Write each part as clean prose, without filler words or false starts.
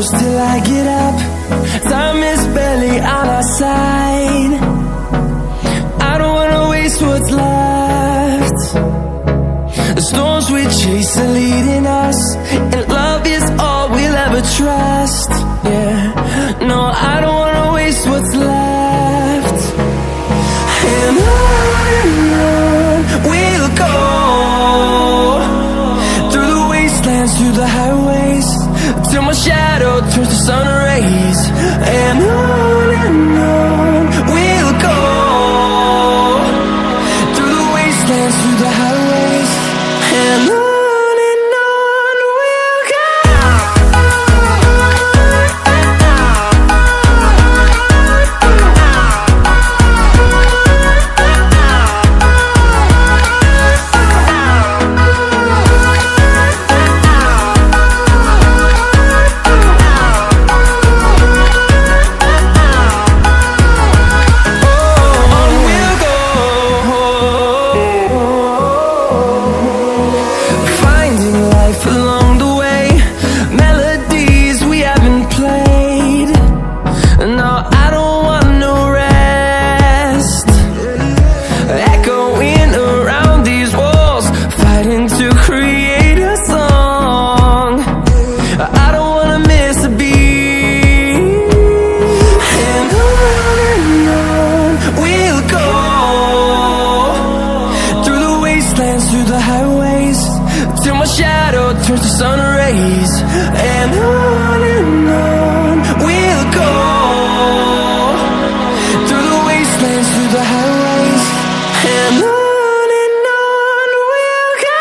close till I get up. Time is barely on our side. I don't wanna waste what's left. The storms we chase are leading us, and love is all we'll ever trust. Yeah, no, I don't wanna waste what's left. And on we'll go, through the wastelands, through the highways, till my shadow turns to sun rays. And on we'll go, through the wastelands, through the highways, and on we'll go. Through the highways, till my shadow turns to sun rays. And on we'll go, through the wastelands, through the highways, and on we'll go.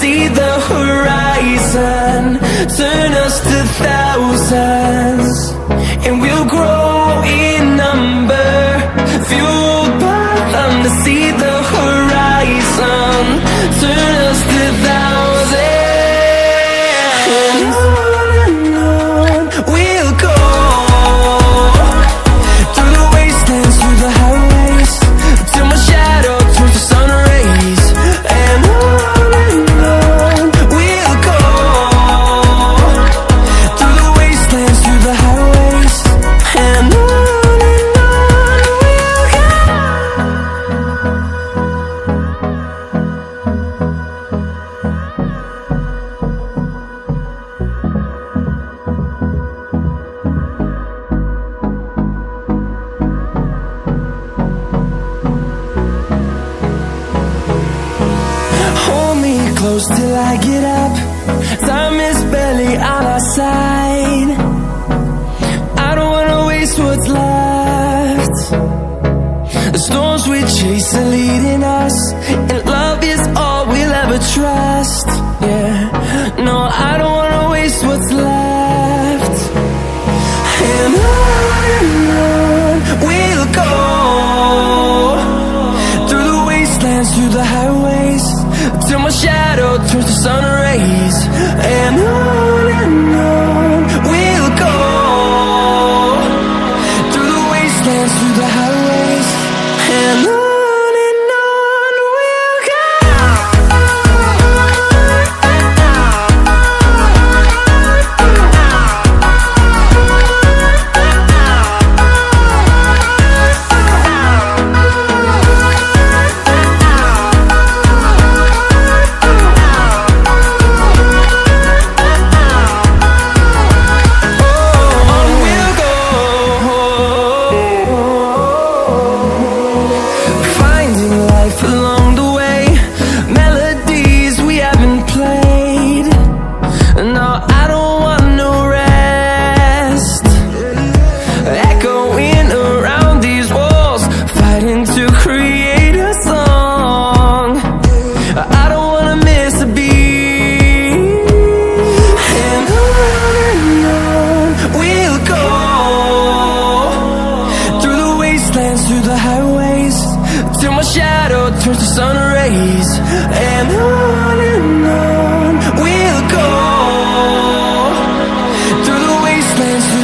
See the horizon, turn us to thousands, and we'll grow in number, fueled by them. To see the horizon, turn us to thousands, and on we'll go, through the wastelands, through the highways, till my shadow turns to sun rays. And close till I get up. Time is barely on our side. I don't wanna waste what's left. The storms we chase are leading us, and love is all we'll ever trust. Yeah, no, I don't wanna waste what's left. And on we'll go, through the wastelands, through the highways, till my shadow turns to sun rays. And on we'll go, through the wastelands, through the highways, and on we'll go.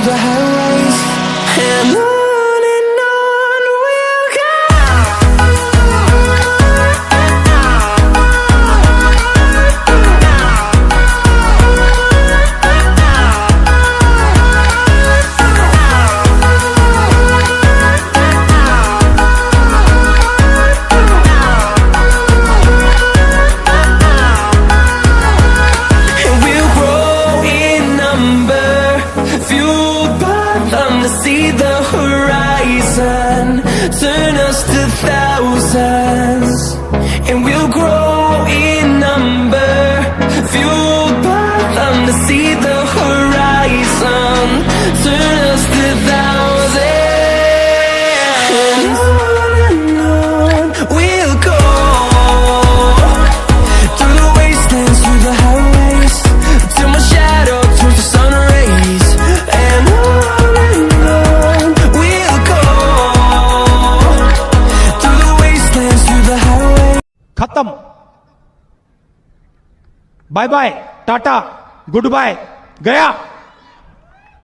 the highways, and on we'll go. See the horizon, turn us to thousands, and we'll grow in number, fueled by them to see the horizon, turn us to thousands, and on we'll go, through the wastelands, through the highways, till my shadow turns to sun rays, and on खत्म bye bye tata goodbye गया।